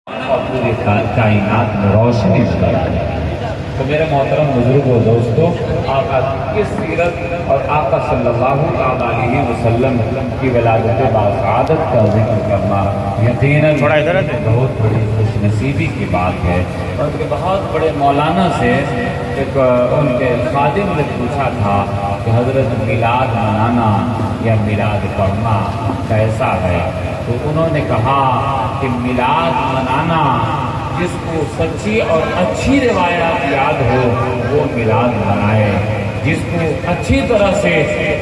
اور پوری کائنات میں روشنی بتائی۔ تو میرے محترم بزرگوں دوستوں، آقا کی سیرت اور آقا صلی اللہ علیہ وسلم کی ولادت باسعادت کا ذکر کرنا یقیناً بہت بڑی خوش نصیبی کی بات ہے۔ اور کہ بہت بڑے مولانا سے ایک ان کے خادم نے پوچھا تھا کہ حضرت میلاد منانا یا میلاد پڑھنا کیسا ہے؟ تو انہوں نے کہا کہ میلاد منانا جس کو سچی اور اچھی روایات یاد ہو وہ میلاد منائے، جس کو اچھی طرح سے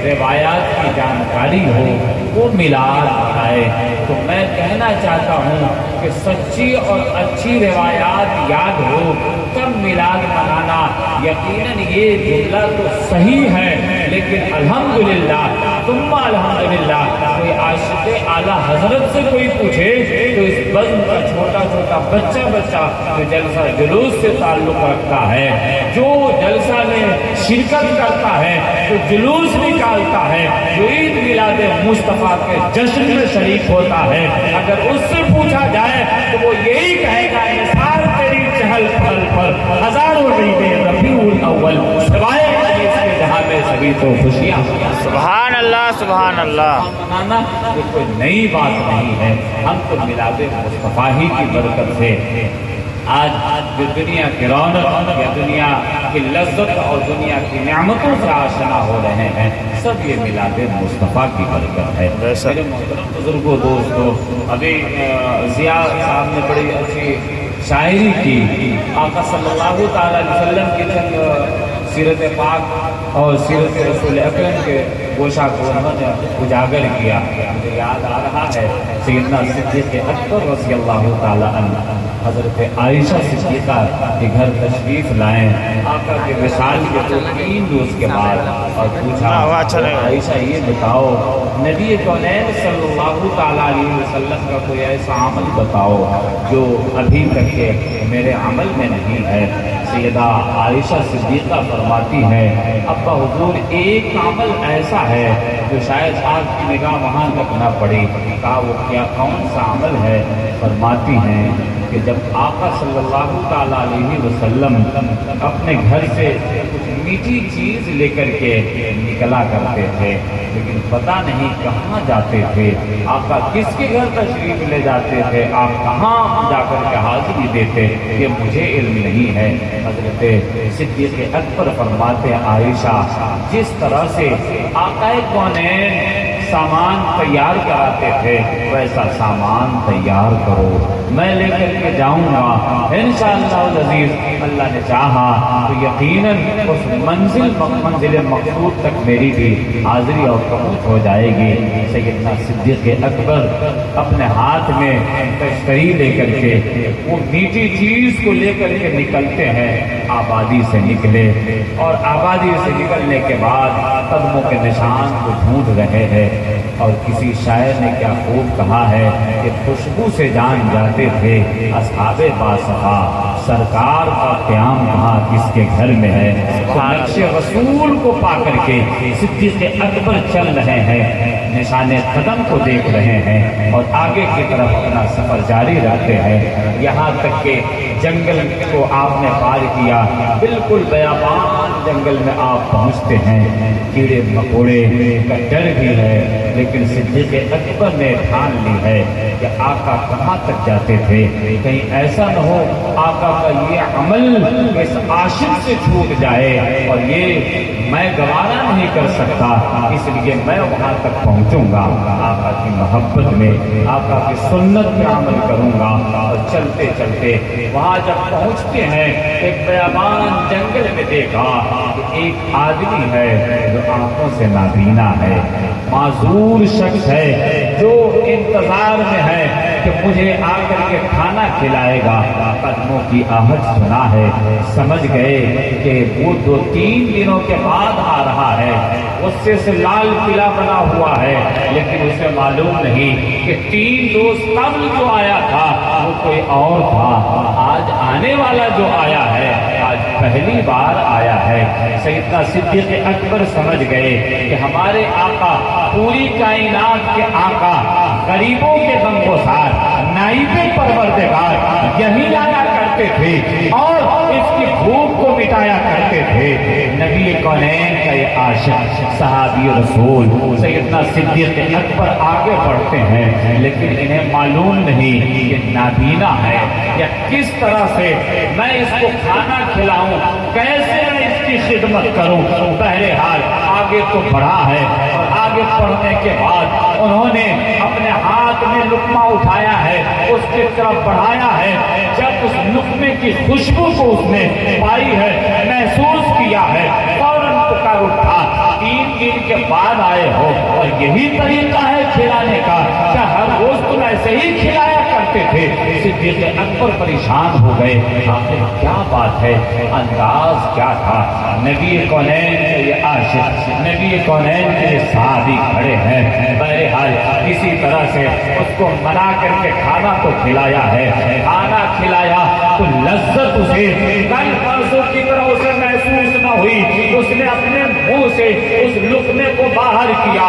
روایات کی جانکاری ہو وہ میلاد منائے۔ تو میں کہنا چاہتا ہوں کہ سچی اور اچھی روایات یاد ہو تب میلاد منانا، یقیناً یہ جملہ تو صحیح ہے، لیکن الحمدللہ ثم الحمدللہ کوئی عاشق اعلیٰ حضرت سے کوئی پوچھے تو اس بزم کا چھوٹا چھوٹا بچہ جو جلسہ جلوس سے تعلق رکھتا ہے، جو جلسہ میں شرکت کرتا ہے، جو جلوس نکالتا ہے، جو عید میلاد مصطفیٰ کے جشن میں شریک ہوتا ہے، اگر اس سے پوچھا جائے تو وہ یہی کہے گا نثار تیری چہل پہل پر ہزاروں عیدیں ربیع الاول سوائے اس کے جہاں میں سبھی تو خوشیاں۔ سبحان اللہ سبحان اللہ۔ منانا یہ کوئی نئی بات نہیں ہے، ہم تو میلاد مصطفیٰ ہی کی برکت سے آج جو دنیا کی رونق یا دنیا کی لذت اور دنیا کی نعمتوں سے آشنا ہو رہے ہیں، سب یہ میلاد مصطفیٰ کی برکت ہے۔ میرے محترم بزرگوں دوستوں، ابھی ضیاء صاحب نے بڑی اچھی شاعری کی، آقا صلی اللہ تعالیٰ علیہ وسلم کی چند سیرت پاک اور سیرت رسول اکرم کے گوشہ کو انہوں نے اجاگر کیا۔ مجھے یاد آ رہا ہے سیدنا صدیق اکبر رضی اللہ تعالیٰ عنہ حضرت عائشہ صدیقہ کے گھر تشریف لائیں آقا کے وصال کے 3 روز کے بعد، اور پوچھا عائشہ یہ بتاؤ نبی کونین صلی اللہ تعالیٰ علیہ وسلم کا کوئی ایسا عمل بتاؤ جو ابھی تک کے میرے عمل میں نہیں ہے۔ سیدہ عائشہ صدیقہ فرماتی ہے ابا حضور ایک عمل ایسا ہے جو شاید آپ کی نگاہ وہاں تک نہ پڑی۔ کہا وہ کیا کون سا عمل ہے؟ فرماتی ہیں کہ جب آقا صلی اللہ تعالیٰ علیہ وسلم اپنے گھر سے کچھ میٹھی چیز لے کر کے نکلا کرتے تھے، لیکن پتہ نہیں کہاں جاتے تھے، آقا کس کے گھر تشریف لے جاتے تھے، آپ کہاں جا کر کے حاضری دیتے، یہ مجھے علم نہیں ہے۔ حضرت صدیق اکبر فرماتے عائشہ جس طرح سے آقا کونین سامان تیار کراتے تھے ویسا سامان تیار کرو، میں لے کر کے جاؤں گا انشاءاللہ العزیز، اللہ نے چاہا تو یقیناً اس منزل مقصود تک میری بھی حاضری اور پہنچ ہو جائے گی۔ سیدنا صدیق اکبر اپنے ہاتھ میں تشتری لے کر کے وہ میٹھی چیز کو لے کر کے نکلتے ہیں، آبادی سے نکلے، اور آبادی سے نکلنے کے بعد قدموں کے نشان کو ڈھونڈ رہے ہیں، اور کسی شاعر نے کیا خوب کہا ہے کہ خوشبو سے جان جاتے تھے اصحاب باصفا، سرکار کا قیام کہاں کس کے گھر میں ہے۔ نقش رسول کو پا کر کے صدیق اکبر چل رہے ہیں، نشان قدم کو دیکھ رہے ہیں اور آگے کی طرف اپنا سفر جاری رکھتے ہیں، یہاں تک کہ جنگل کو آپ نے پار کیا، بالکل بیابان جنگل میں آپ پہنچتے ہیں، کیڑے مکوڑے کا ڈر بھی ہے، لیکن صدیق اکبر نے ٹھان لی ہے کہ آقا کہاں تک جاتے تھے، کہیں ایسا نہ ہو آقا کا یہ عمل اس عاشق سے چھوٹ جائے اور یہ میں گوارا نہیں کر سکتا، اس لیے میں وہاں تک پہنچوں گا، آقا کی محبت میں آقا کی سنت میں عمل کروں گا۔ اور چلتے چلتے وہاں جب پہنچتے ہیں ایک بیابان جنگل میں دیکھا کہ ایک آدمی ہے جو آنکھوں سے نابینا ہے، معذور شخص ہے جو انتظار میں ہے کہ مجھے آ کر کے کھانا کھلائے گا، قدموں کی آہٹ سنا ہے، سمجھ گئے کہ وہ 2-3 دنوں کے بعد آ رہا ہے، غصے سے لال قلعہ بنا ہوا ہے، لیکن اسے معلوم نہیں کہ 3 روز قبل جو آیا تھا وہ کوئی اور تھا، آج آنے والا جو آیا ہے آج پہلی بار آیا ہے۔ سیدنا صدیق اکبر سمجھ گئے کہ ہمارے آقا پوری کائنات کے آقا، غریبوں کے غمگسار، نائب پروردگار यही आया करते थे और इसकी भूख को मिटाया करते थे। नबी कौनैन का ये आशिक सहाबी रसूल सैयदना सिद्दीक़ अकबर आगे बढ़ते हैं, लेकिन इन्हें मालूम नहीं कि नाबीना है या किस तरह से मैं इसको खाना खिलाऊं, कैसे मैं इसकी खिदमत करूं। बहरहाल आगे तो बढ़ा है और आगे बढ़ने के बाद उन्होंने अपने हाथ में लुक़मा उठाया है, उसकी तरफ बढ़ाया है। जब उस लुक़मे की खुशबू को उसने पाई है, महसूस किया है, फौरन पुकार उठा, 3 दिन के बाद आए हो और यही तरीका है खिलाने का, क्या हर रोज तुम ऐसे ही खिलाया करते थे। सिद्दीक़ अकबर परेशान हो गए, आखिर क्या बात है, अंदाज क्या था। नबी कौनैन के ये आशिक, नबी कौनैन के ये सहाबी खड़े हैं। बहरहाल किसी तरह से उसको मना करके खाना तो खिलाया है, खाना खिलाया तो लज्जत उसे कल परसों की तरह उसे महसूस न हुई। उसने अपने मुंह से उस लुक़मे को बाहर किया।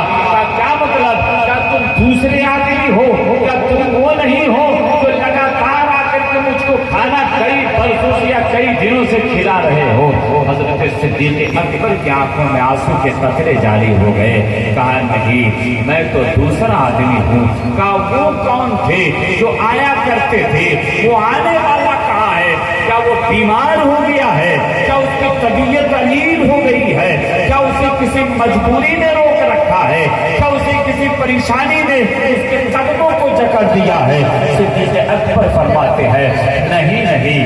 क्या मतलब, क्या तुम दूसरे आदमी हो, क्या तुम वो नहीं हो जो लगातार आकर के मुझको खाना कई बरसों या कई दिनों से खिला रहे हो। हज़रत सिद्दीक़ अकबर की आंखों में आंसू के कतरे जारी हो गए। कहा नहीं, मैं तो दूसरा आदमी हूँ। कहा वो कौन थे जो आया करते थे, वो आने वाला कहाँ है, क्या वो बीमार हो गया है, क्या उसकी तबीयत अलील हो गई है, क्या उसे किसी मजबूरी ने रोक रखा है, क्या उसे किसी परेशानी ने उसके कदमों को जकड़ दिया है। सिद्दीक़ अकबर फरमाते हैं नहीं नहीं,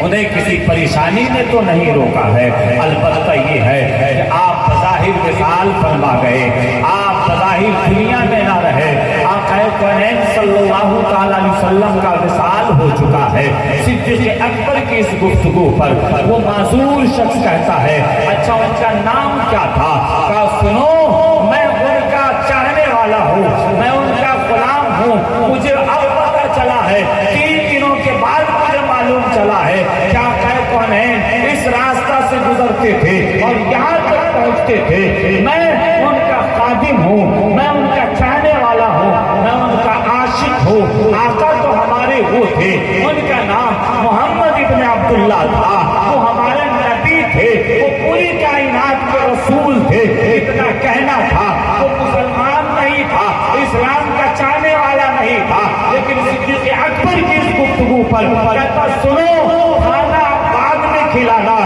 उन्हें किसी परेशानी ने तो नहीं रोका है, अलबत्ता ये है कि आप बज़ाहिर विसाल फरमा गए, आप बज़ाहिर दुनिया में ना रहे। आक़ा कौनैन सल्लल्लाहु तआला अलैहि वसल्लम का विसाल हो चुका है। सिद्दीक़ अकबर की इस गुफ्तगू पर वो मासूर शख्स कहता है, अच्छा उनका नाम क्या था। कहा सुनो, मैं उनका चाहने वाला हूँ, मैं उनका गुलाम हूँ। मुझे अब पता चला है, 3 दिनों के बाद मुझे मालूम चला है, क्या कौन है इस रास्ता से गुजरते थे और यहाँ तक पहुँचते थे। मैं उनका खादिम हूँ, मैं उनका चाहने वाला हूँ, मैं उनका आशिक हूँ। आका तो हमारे वो थे, उनका नाम मोहम्मद इब्न अब्दुल्ला था, वो हमारे नबी थे, वो पूरी कायनात के रसूल थे। इतना कहना था, वो मुसलमान नहीं था, इस्लाम का चाहने वाला नहीं था, लेकिन सिद्दीक़ अकबर की इस गुफ्तगू पर कहता सुनो, खाना बाद में खिलाना।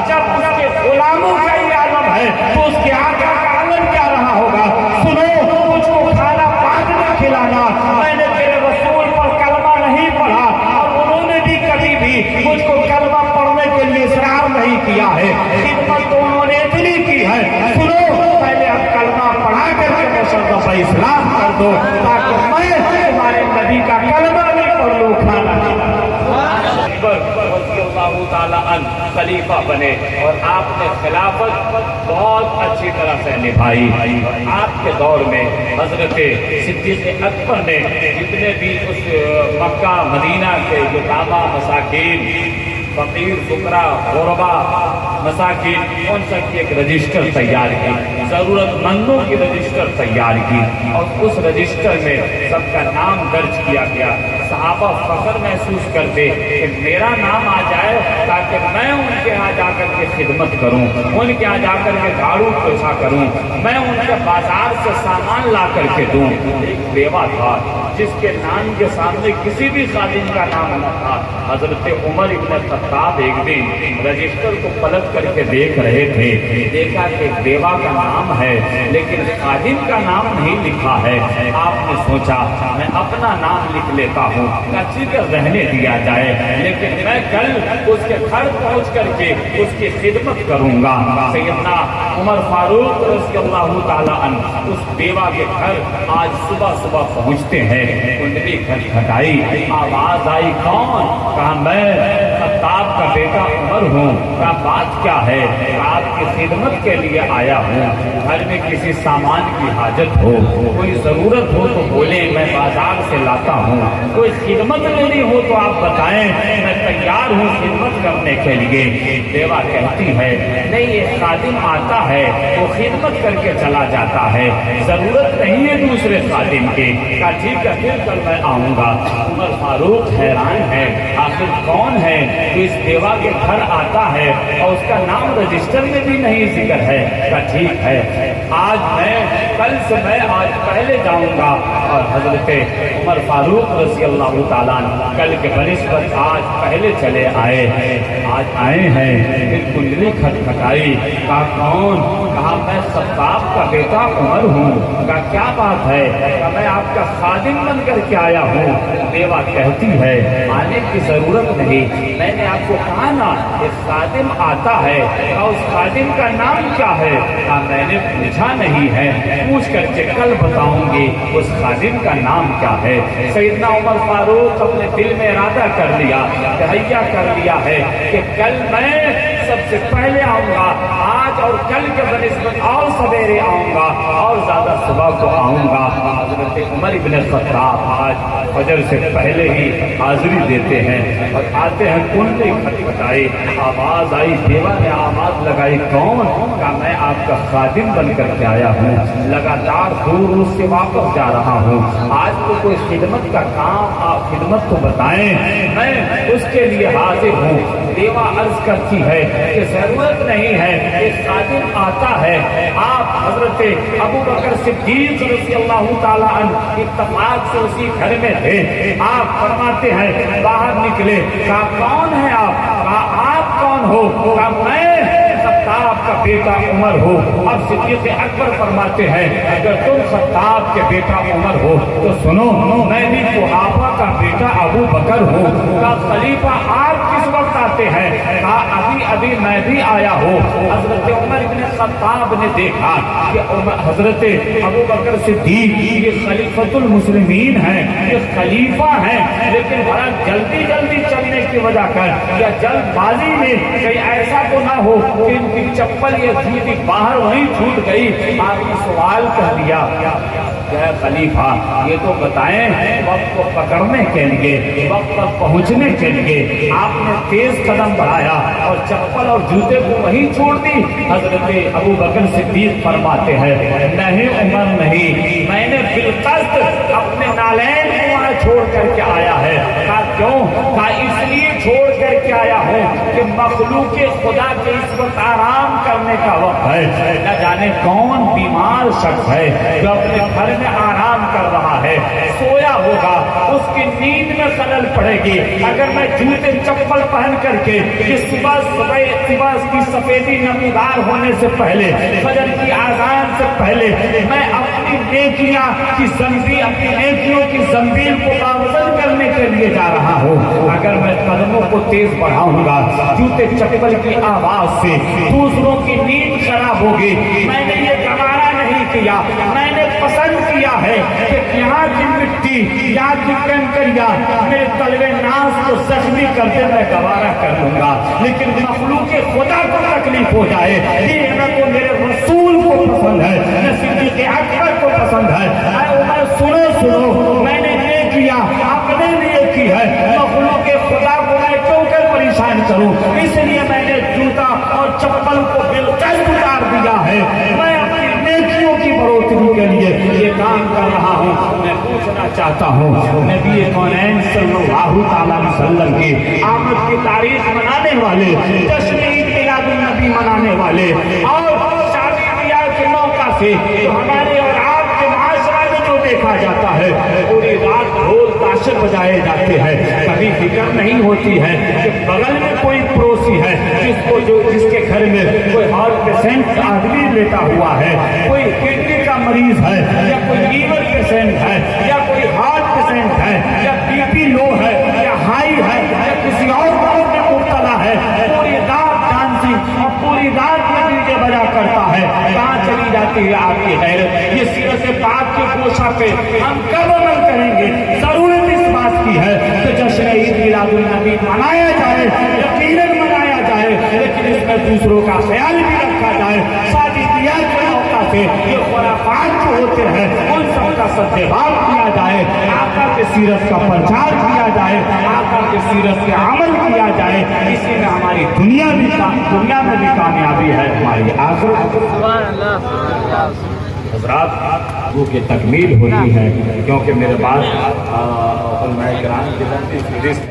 जब उसके गुलामों का ही आलम है तो उसके आका का आलम क्या रहा होगा। सुनो, मुझको खाना बाद में खिलाना। मैंने तेरे रसूल पर कलमा नहीं पढ़ा और उन्होंने भी कभी भी मुझको कलमा पढ़ने के लिए इसरार नहीं किया है, खिदमत तो उन्होंने इतनी की है। सुनो, पहले अब कलमा पढ़ा करके मुशर्रफ इस्लाम कर दो, ताकि मैं तुम्हारे नबी का कलमा भी पढ़ लूँ, खाना खलीफा बने और आपने खिलाफत बहुत अच्छी तरह से निभाई। आपके दौर में हजरत सिद्दीक़ अकबर ने जितने भी उस मक्का मदीना के यतीमा मसाकीन, फकीर फुकरा गुरबा मसाकीन, उन सब की एक रजिस्टर तैयार की, ज़रूरतमंदों की रजिस्टर तैयार की और उस रजिस्टर में सबका नाम दर्ज किया गया। सहाबा फख्र महसूस करते कि मेरा नाम आ जाए ताकि मैं उनके यहाँ जाकर के खिदमत करूँ, उनके यहाँ जाकर के झाड़ू पोछा करूँ, मैं उनके बाजार से सामान ला करके दूँ। एक बेवा था जिसके नाम के सामने किसी भी खादिम का नाम न था। हजरत उमर इब्न खत्ताब एक दिन रजिस्टर को पलट करके देख रहे थे, देखा कि बेवा का नाम है लेकिन खादिम का नाम नहीं लिखा है। आपने सोचा मैं अपना नाम लिख लेता हूँ, अच्छी तरह रहने दिया जाए, लेकिन मैं कल उसके घर पहुँच करके उसकी खिदमत करूँगा। सैयदना उमर फारूक रज़ियल्लाहु ताला अन्हु उस बेवा के घर आज सुबह सुबह पहुँचते हैं। कुंडली खटखटाई, आवाज आई, कौन? कहा मैं खत्ताब का बेटा उमर हूँ। कहा बात क्या है? आपकी खिदमत के लिए आया हूँ। घर में किसी सामान की हाजत हो, कोई जरूरत हो तो बोले, मैं बाजार से लाता हूँ। कोई खिदमत लेनी हो तो आप बताएं, मैं तैयार हूँ खिदमत करने के लिए। देवा कहती है नहीं, ये खादिम आता है वो खिदमत करके चला जाता है, जरूरत नहीं है दूसरे खादिम की। कहा ठीक है, फिर कल मैं आऊँगा। उमर फारूक हैरान है, आखिर कौन है तो इस बेवा के घर आता है और उसका नाम रजिस्टर में भी नहीं जिक्र है। का ठीक है, आज मैं कल से मैं आज पहले जाऊंगा। और हजरत उमर फारूक रज़ी अल्लाह ताला अन्हु कल के बनिस्बत आज पहले चले आए। आज आए हैं, फिर कुंडली खटखटाई, कहा कौन? कहा मैं खत्ताब का बेटा उमर हूँ। कहा क्या बात है? कहा मैं आपका खादिम बन करके आया हूँ। बेवा कहती है आने की जरूरत नहीं, मैंने आपको कहा ना एक खादिम आता है। और उस खादिम का नाम क्या है? कहा मैंने पूछा नहीं है, पूछ करके कल बताऊंगी उस खादिम का नाम क्या है। सैयदना उमर फारूक अपने दिल में इरादा कर लिया, तहैया कर लिया है कि कल मैं सबसे पहले आऊंगा, आज और कल के बनिस्बत और सवेरे आऊंगा और ज्यादा सुबह को आऊंगा। हजरत उमर इब्न खत्ताब आज फजर से पहले ही हाजिरी देते हैं और आते हैं, कुंडली खटखटाई, आवाज आई, बेवा ने आवाज लगाई, कौन? का मैं आपका खादिम बन करके आया हूँ, लगातार दूर उससे वापस जा रहा हूँ, आज तो कोई खिदमत का काम, आप खिदमत तो बताएं, मैं उसके लिए हाजिर हूँ। बेवा अर्ज करती है कि जरूरत नहीं है, एक खादिम आता है। आप हजरत अबू बकर सिद्दीक रज़ी अल्लाह ताला अन्हु इत्तफाक से उसी घर में थे। आप फरमाते हैं बाहर निकले, कहा कौन है आप? कहा आप कौन हो? कहा मैं खत्ताब का बेटा उमर हो। अब सिद्दीक़ अकबर फरमाते हैं अगर तुम खत्ताब के बेटा उमर हो तो सुनो, मैं भी कुहाफा का बेटा अबू बकर हूँ। का खलीफा आप किस वक्त आते हैं? कहा अभी अभी मैं भी आया हूँ। हजरत उमर इब्न खत्ताब ने देखा कि हजरत अबू बकर सिद्दीक ये खलीफतुल मुस्लिमीन हैं, ये खलीफा हैं, लेकिन बड़ा जल्दी जल्दी चलने की वजह कर या जल्दबाजी में कहीं ऐसा तो ना हो कि इनकी चप्पल या जूती बाहर वहीं छूट गई। आपने सवाल कर दिया क्या खलीफा ये तो बताएं, वक्त को पकड़ने के लिए, वक्त पर पहुंचने के लिए आपने तेज कदम बढ़ाया और चप्पल और जूते को वहीं छोड़ दी। हजरत अबू बकर सिद्दीक फरमाते हैं नहीं उमर नहीं, मैंने बिलकस्त अपने नालैन को वहां छोड़ करके आया है। कहा क्यों? कहा इसलिए छोड़ करके आया हूँ कि मखलूक खुदा के इस वक्त आराम करने का वक्त है। न जाने कौन बीमार शख्स है जो अपने घर में आराम कर रहा है, सोया होगा, उसकी नींद में खलल पड़ेगी। अगर मैं जूते चप्पल पहन करके कि सुबह की सफेदी नमूदार होने से पहले, फजर की आजान से पहले मैं अपनी नेकियां की जंबील, अपनी नेकियों की जंबील को बावजन करने के लिए जा रहा हूँ, अगर मैं कदमों को तेज बढ़ाऊंगा जूते चप्पल की आवाज से दूसरों की नींद खराब होगी। मैंने ये गवारा नहीं किया, मैंने पसंद किया है कि यहाँ की मिट्टी, यहाँ की कंकरिया मेरे तलवे नाज को जख्मी करके मैं गवारा कर लूंगा, लेकिन मखलूक खुदा को तकलीफ हो जाए ये न तो मेरे रसूल को पसंद है न सिद्दीक़ अकबर को पसंद है। सुनो मैंने ये किया अपने लिए की है, मखलूक खुदा को मैं क्यों कर परेशान करूं? इसलिए मैंने जूता और चप्पल को बिल्कुल उतार दिया है। मैं अपनी नेकियों की बढ़ोतरी के लिए ये काम कर रहा हूँ। मैं पूछना चाहता हूँ नबी कौनैन सल्लल्लाहु अलैहि वसल्लम की आमद की तारीख मनाने वाले, जश्न ईद मिलादुन नबी मनाने वाले और शादी ब्याह के मौका से हमारे और आपके माशरा में जो देखा जाता है पूरी रात ढोल ताशे बजाए जाते हैं, कभी फिक्र नहीं होती है कि बगल में कोई पड़ोसी है जिसके घर में कोई हार्ट पेशेंट आदमी लेटा हुआ है, कोई किडनी का मरीज है या कोई लीवर पेशेंट है या कोई हार्ट पेशेंट है या बीपी लो है या हाई है या किसी और रोग में मुब्तला है, पूरी रात डांसिंग और पूरी रात में डीजे बजा करता है। कहाँ चली जाती है आपकी हैरत? ये सीरत पाक के गोशा पे हम कब अमल करेंगे? जरूरत इस बात की है कि जश्न ईद मिलादुन नबी मनाया जाए, यकीनन मनाया जाए, लेकिन इसमें दूसरों का ख्याल भी रखा जाए। शादी ब्याह के मौका से ये खुराफात जो होते हैं उन सबका सद्भाव किया जाए, आका के सीरत का प्रचार किया जाए, आका के सीरत के अमल किया जाए। इसी में हमारी दुनिया में भी कामयाबी है, हमारी आखिरत। हज़रात वो की तकमील होती है, क्योंकि मेरे पास उलमाए किराम की